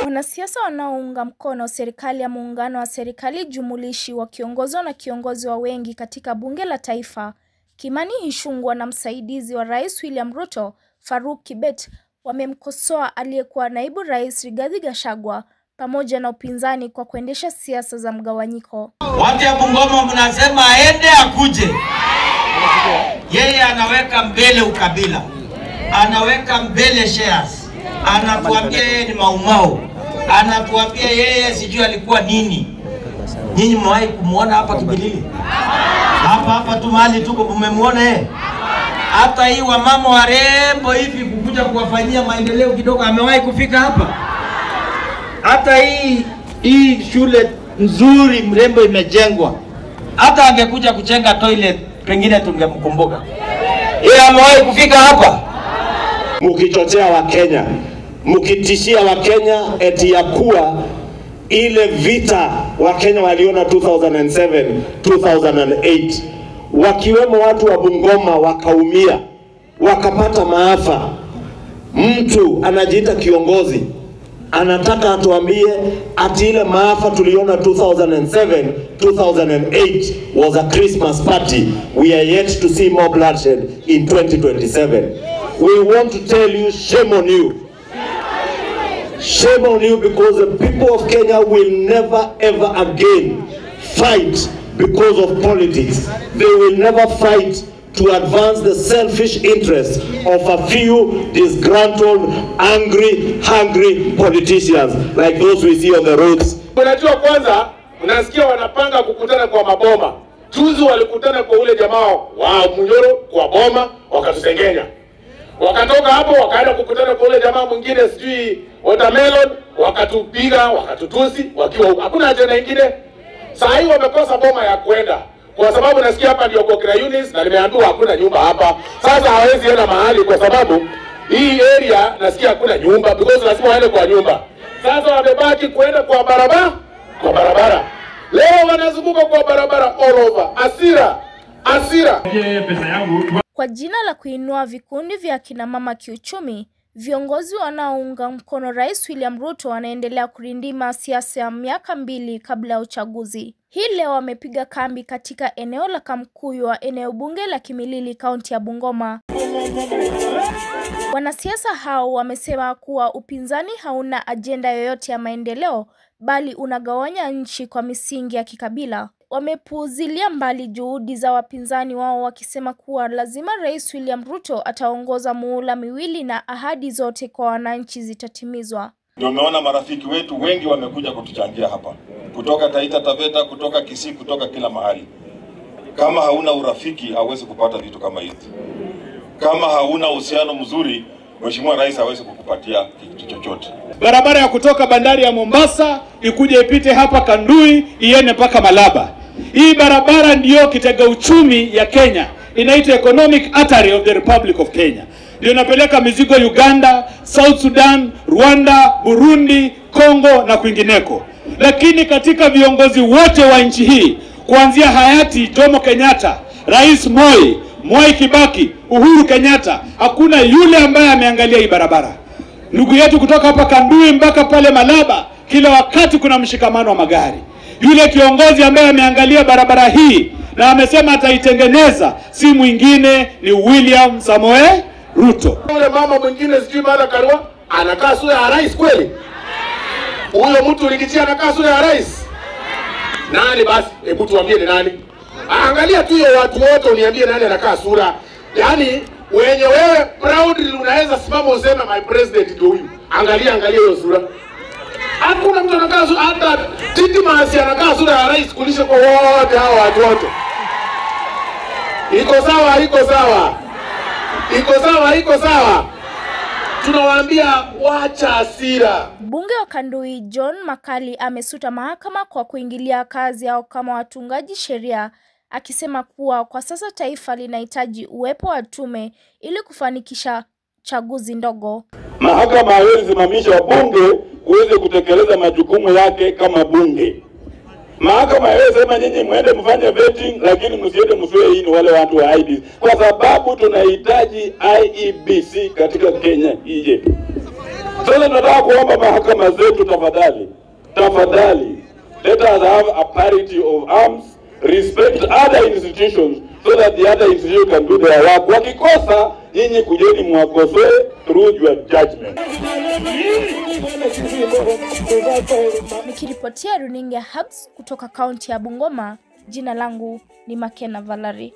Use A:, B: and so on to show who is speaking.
A: Wanasiasa wanaounga mkono serikali ya muungano wa serikali jumulishi wakiongozwa na kiongozi wa wengi katika bunge la taifa Kimani Ichung'wah na msaidizi wa Rais William Ruto Faruk Kibet wamemkosoa aliyekuwa naibu rais Rigathi Gachagua pamoja na upinzani kwa kuendesha siasa za mgawanyiko.
B: Watu ya Bungoma mnasema aende akuje. Yeye anaweka mbele ukabila. Anaweka mbele shares. Anatuambia yeye ni maumau. Anatuambia yeye sijui alikuwa nini. Nyinyi mwahi kumuona hapa Kibilili? Hapa tu mahali tuko mmemwona yeye. Hata hii wamama warembo hivi kukuja kuwafanyia maendeleo kidogo amewahi kufika hapa? Hata hii shule nzuri mrembo imejengwa. Hata angekuja kujenga toilet pengine tungemkumbuka. Yeye amewahi kufika hapa?
C: Mkichochea wa Kenya, mkitishia wa Kenya eti ya kuwa ile vita wa Kenya waliona 2007, 2008 wakiwemo watu wa Bungoma wakaumia, wakapata maafa. Mtu anajiita kiongozi anataka atuambie ati ile maafa tuliona 2007, 2008 was a Christmas party. We are yet to see more bloodshed in 2027. We want to tell you, shame on you. Shame on you, because the people of Kenya will never ever again fight because of politics. They will never fight to advance the selfish interests of a few disgruntled, angry, hungry politicians like those we see on the roads.
D: Unajua kwanza, unasikia wanapanga kukutana kwa maboma. Juzi walikutana kwa ule jamaa wa Munyoro kwa boma, wakatusengenya. Wakatoka hapo wakaenda kukutana kwa ule jamaa mwingine sijui Watermelon, wakatupiga, wakatutusi, wakiwa hakuna ajenda nyingine. Saa hii wamekosa boma ya kwenda. Kwa sababu nasikia hapa ndio Kokra Yunis na nimeambiwa hakuna nyumba hapa. Sasa hawezi enda mahali kwa sababu hii area nasikia hakuna nyumba, because lazima waende kwa nyumba. Sasa wamebaki kuenda kwa barabara. Leo wanazunguka kwa barabara all over. Asira.
A: Kwa jina la kuinua vikundi vya kina mama kiuchumi, viongozi wanaounga mkono Rais William Ruto wanaendelea kurindima siasa ya miaka 2 kabla ya uchaguzi. Hii leo wamepiga kambi katika eneo la Kamkuyu wa eneo bunge la Kimilili, kaunti ya Bungoma. Wanasiasa hao wamesema kuwa upinzani hauna ajenda yoyote ya maendeleo, bali unagawanya nchi kwa misingi ya kikabila. Wamepuuzilia mbali juhudi za wapinzani wao wakisema kuwa lazima Rais William Ruto ataongoza muhula miwili na ahadi zote kwa wananchi zitatimizwa.
E: Ndio umeona marafiki wetu wengi wamekuja kutuchangia hapa. Kutoka Taita Taveta, kutoka Kisii, kutoka kila mahali. Kama hauna urafiki hauwezi kupata vitu kama hizi. Kama hauna uhusiano mzuri, Mheshimiwa Rais hawezi kukupatia kitu chochote.
D: Barabara ya kutoka bandari ya Mombasa ikuje ipite hapa Kandui iende mpaka Malaba. Hii barabara ndiyo kitega uchumi ya Kenya. Inaitwa Economic Artery of the Republic of Kenya. Ndio inapeleka mizigo Uganda, South Sudan, Rwanda, Burundi, Kongo na kwingineko. Lakini katika viongozi wote wa nchi hii, kuanzia hayati Jomo Kenyatta, Rais Mwai Kibaki, Uhuru Kenyatta, hakuna yule ambaye ameangalia hii barabara. Ndugu yetu kutoka hapa Kandui mpaka pale Malaba, kila wakati kuna mshikamano wa magari. Yule kiongozi ambaye ameangalia barabara hii na amesema ataitengeneza si mwingine ni William Samoei Ruto.
F: Yule mama mwingine sijui Martha Karua anakaa sura ya rais kweli? Huyo mtu likitia anakaa sura ya rais? Nani basi? Hebu tuambie ni nani? Angalia tu hiyo watu wote uniambie nani anakaa sura. Yaani wenye wewe proudly unaweza simama useme my president ndio huyu. Angalia hiyo sura. Hakuna mtu anakaa sura, hata Titi Masi anakaa sura ya rais kulisha kwa wote hao watu wote. Iko sawa. Tunawaambia wacha hasira.
A: Bunge wa Kandui John Makali amesuta mahakama kwa kuingilia kazi yao kama watungaji sheria, akisema kuwa kwa sasa taifa linahitaji uwepo wa tume ili kufanikisha chaguzi ndogo.
C: Mahakama haiwezi simamisha bunge kuweze kutekeleza majukumu yake kama bunge. Mahakama haiwezi sema nyinyi muende mfanye vetting lakini msiende msue hii ni wale watu wa IEBC, kwa sababu tunahitaji IEBC katika Kenya hii yetu. Sasa tunataka kuomba mahakama zetu, tafadhali, let us have a parity of arms, respect other institutions so that the other institutions can do their work. Wakikosa, nyinyi kujeni mwakosoe through your judgment.
A: Nikiripotia runinga Hubs kutoka kaunti ya Bungoma, jina langu ni Makena Valerie.